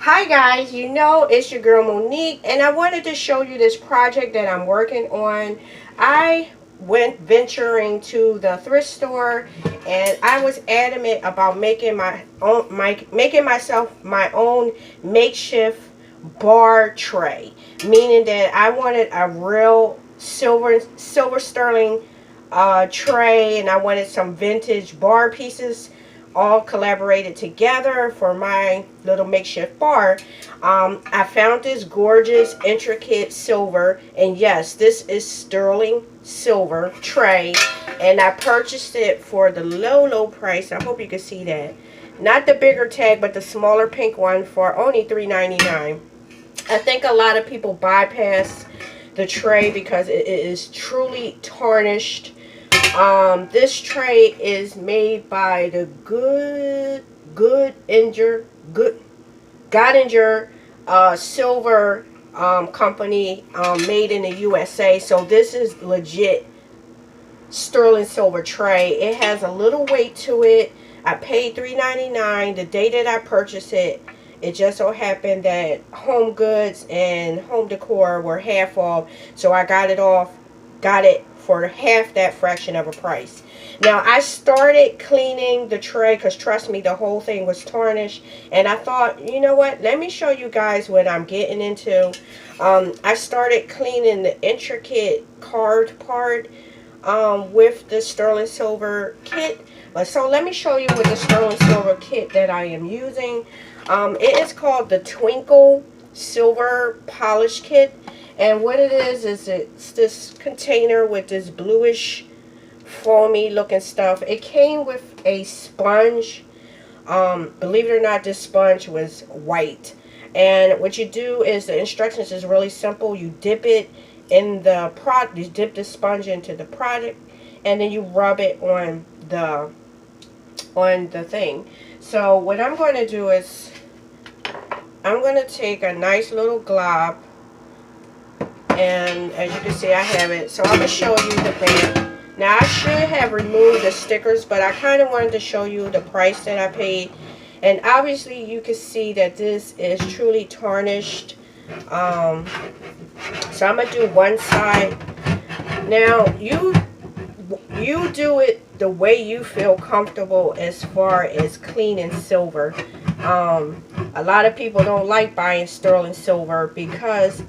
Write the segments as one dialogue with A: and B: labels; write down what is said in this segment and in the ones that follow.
A: Hi guys, you know it's your girl Monique, and I wanted to show you this project that I'm working on. I went venturing to the thrift store, and I was adamant about making myself my own makeshift bar tray, meaning that I wanted a real silver sterling tray, and I wanted some vintage bar pieces all collaborated together for my little makeshift bar. I found this gorgeous intricate silver, and yes, this is sterling silver tray, and I purchased it for the low price. I hope you can see that, not the bigger tag but the smaller pink one, for only $3.99. I think a lot of people bypass the tray because it is truly tarnished. This tray is made by the Godinger silver company, made in the USA. So this is legit sterling silver tray. It has a little weight to it. I paid $3.99 the day that I purchased it. It just so happened that Home Goods and Home Decor were half off, so I got it for half that fraction of a price. Now I started cleaning the tray because trust me, the whole thing was tarnished, and I thought, you know what, let me show you guys what I'm getting into. I started cleaning the intricate carved part with the sterling silver kit. So let me show you with the sterling silver kit that I am using. It is called the Twinkle Silver Polish Kit. And what it is it's this container with this bluish foamy looking stuff. It came with a sponge. Believe it or not, this sponge was white. And what you do is, the instructions is really simple. You dip it in the product, you dip the sponge into the product, and then you rub it on the thing. So what I'm going to do is, I'm going to take a nice little glob, and as you can see I have it. So I'm going to show you the thing. Now I should have removed the stickers, but I kind of wanted to show you the price that I paid. And obviously you can see that this is truly tarnished. So I'm going to do one side. Now you do it the way you feel comfortable as far as cleaning silver. A lot of people don't like buying sterling silver because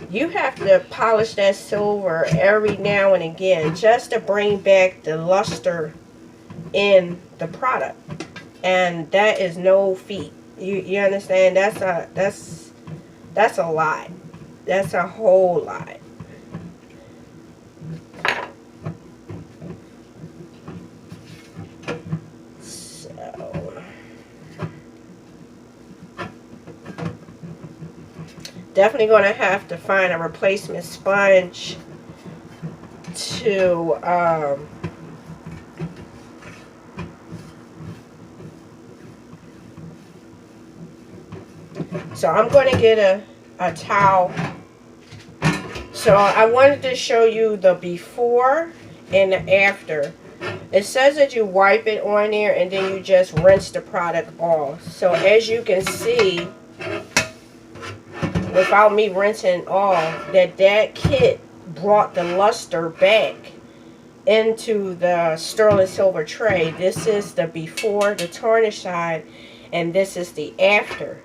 A: you have to polish that silver every now and again just to bring back the luster in the product, and that is no feat. You understand? That's a lot. That's a whole lot. Definitely going to have to find a replacement sponge to so I'm going to get a towel. So I wanted to show you the before and the after. It says that you wipe it on there and then you just rinse the product off. So as you can see, without me rinsing off, that kit brought the luster back into the sterling silver tray. This is the before, the tarnished side, and this is the after.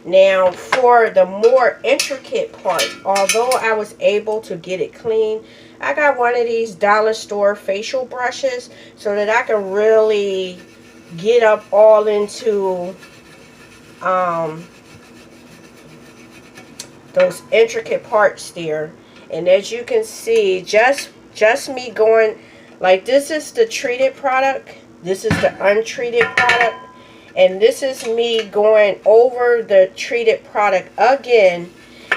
A: Now for the more intricate part, although I was able to get it clean, I got one of these dollar store facial brushes so that I can really get up all into those intricate parts there. And as you can see, just me going like, this is the treated product, this is the untreated product, and this is me going over the treated product again.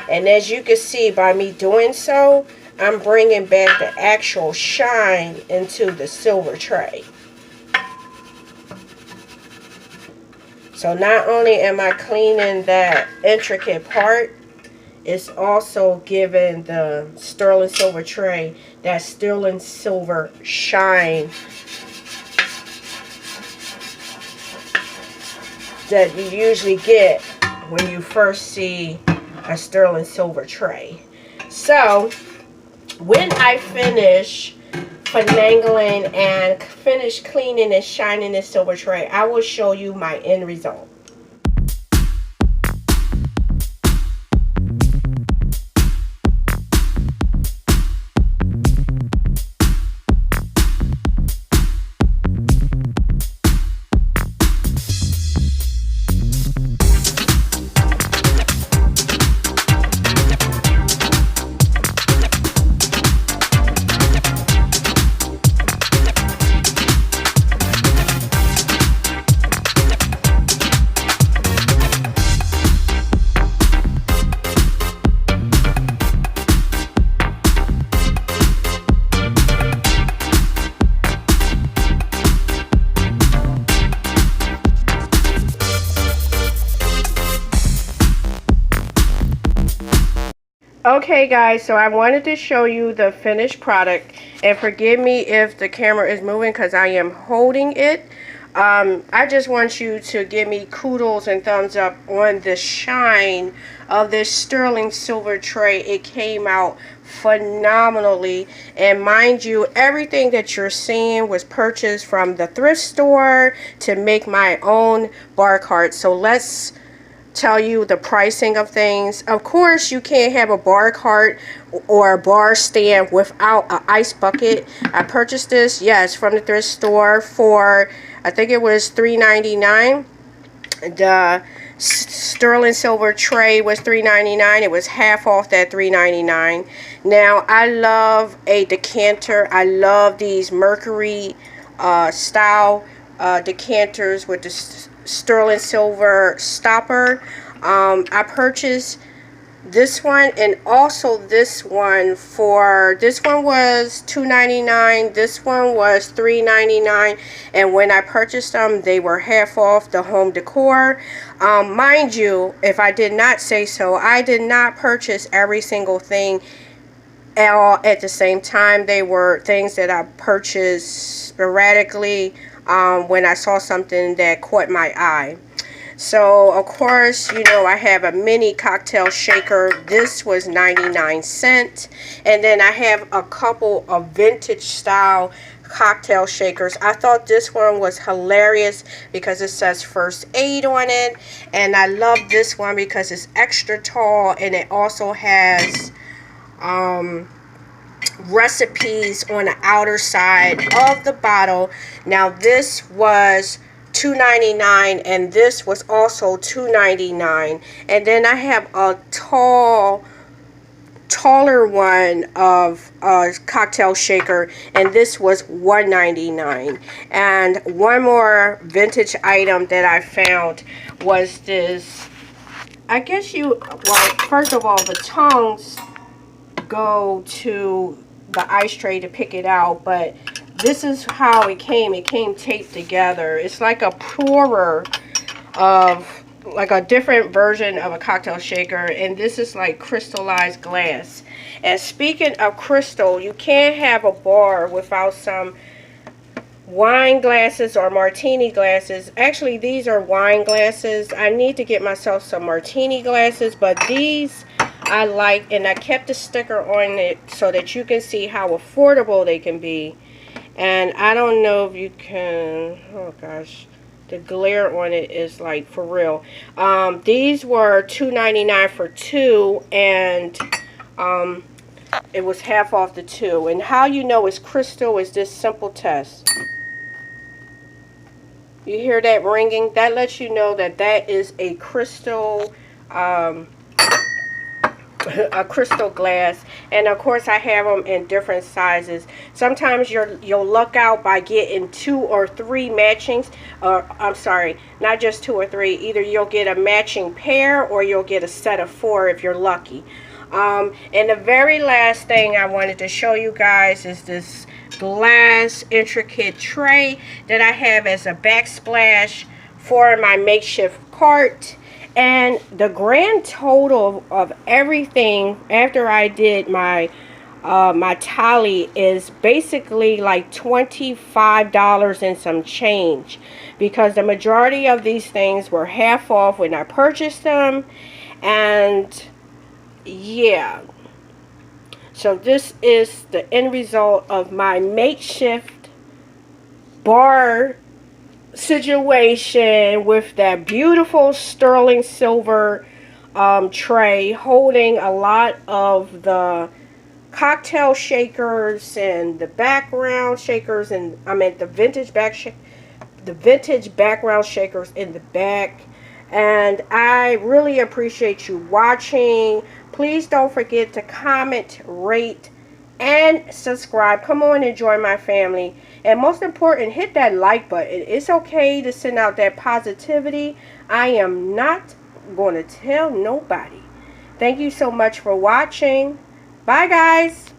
A: And as you can see, by me doing so, I'm bringing back the actual shine into the silver tray. So not only am I cleaning that intricate part, it's also giving the sterling silver tray that sterling silver shine that you usually get when you first see a sterling silver tray. So when I finish finagling and finish cleaning and shining this silver tray, I will show you my end result. Okay guys, so I wanted to show you the finished product, and forgive me if the camera is moving because I am holding it. I just want you to give me kudos and thumbs up on the shine of this sterling silver tray. It came out phenomenally, and mind you, everything that you're seeing was purchased from the thrift store to make my own bar cart. So let's tell you the pricing of things. Of course, you can't have a bar cart or a bar stand without an ice bucket. I purchased this, yes, from the thrift store for, I think it was $3.99. The sterling silver tray was $3.99. It was half off that $3.99. Now, I love a decanter. I love these Mercury style decanters with the sterling silver stopper. I purchased this one and also this one for, this one was $2.99, this one was $3.99, and when I purchased them they were half off the home decor. Mind you, if I did not say so, I did not purchase every single thing all at the same time. They were things that I purchased sporadically when I saw something that caught my eye. So of course, you know, I have a mini cocktail shaker. This was 99 cents. And then I have a couple of vintage style cocktail shakers. I thought this one was hilarious because it says first aid on it, and I love this one because it's extra tall and it also has recipes on the outer side of the bottle. Now this was $2.99 and this was also $2.99, and then I have a taller one of a cocktail shaker, and this was $1.99. And one more vintage item that I found was this, I guess you, well, first of all, the tongues go to the ice tray to pick it out, but this is how it came. It came taped together. It's like a pourer of, like a different version of a cocktail shaker, and this is like crystallized glass. And speaking of crystal, you can't have a bar without some wine glasses or martini glasses. Actually, these are wine glasses. I need to get myself some martini glasses, but these I like, and I kept a sticker on it so that you can see how affordable they can be. And I don't know if you can, oh gosh, the glare on it is like for real. These were $2.99 for two, and it was half off the two. And how you know it's crystal is this simple test. You hear that ringing? That lets you know that that is a crystal crystal glass. And of course I have them in different sizes. Sometimes you'll luck out by getting 2 or 3 matchings, or I'm sorry, not just 2 or 3. Either you'll get a matching pair or you'll get a set of 4 if you're lucky. And the very last thing I wanted to show you guys is this glass intricate tray that I have as a backsplash for my makeshift cart. And the grand total of everything after I did my my tally is basically like $25 and some change, because the majority of these things were half off when I purchased them. And yeah, so this is the end result of my makeshift bar situation with that beautiful sterling silver tray holding a lot of the cocktail shakers and the background shakers, and I mean the vintage background shakers in the back. And I really appreciate you watching. Please don't forget to comment, rate, and subscribe. Come on and join my family. And most important, hit that like button. It's okay to send out that positivity. I am not going to tell nobody. Thank you so much for watching. Bye, guys.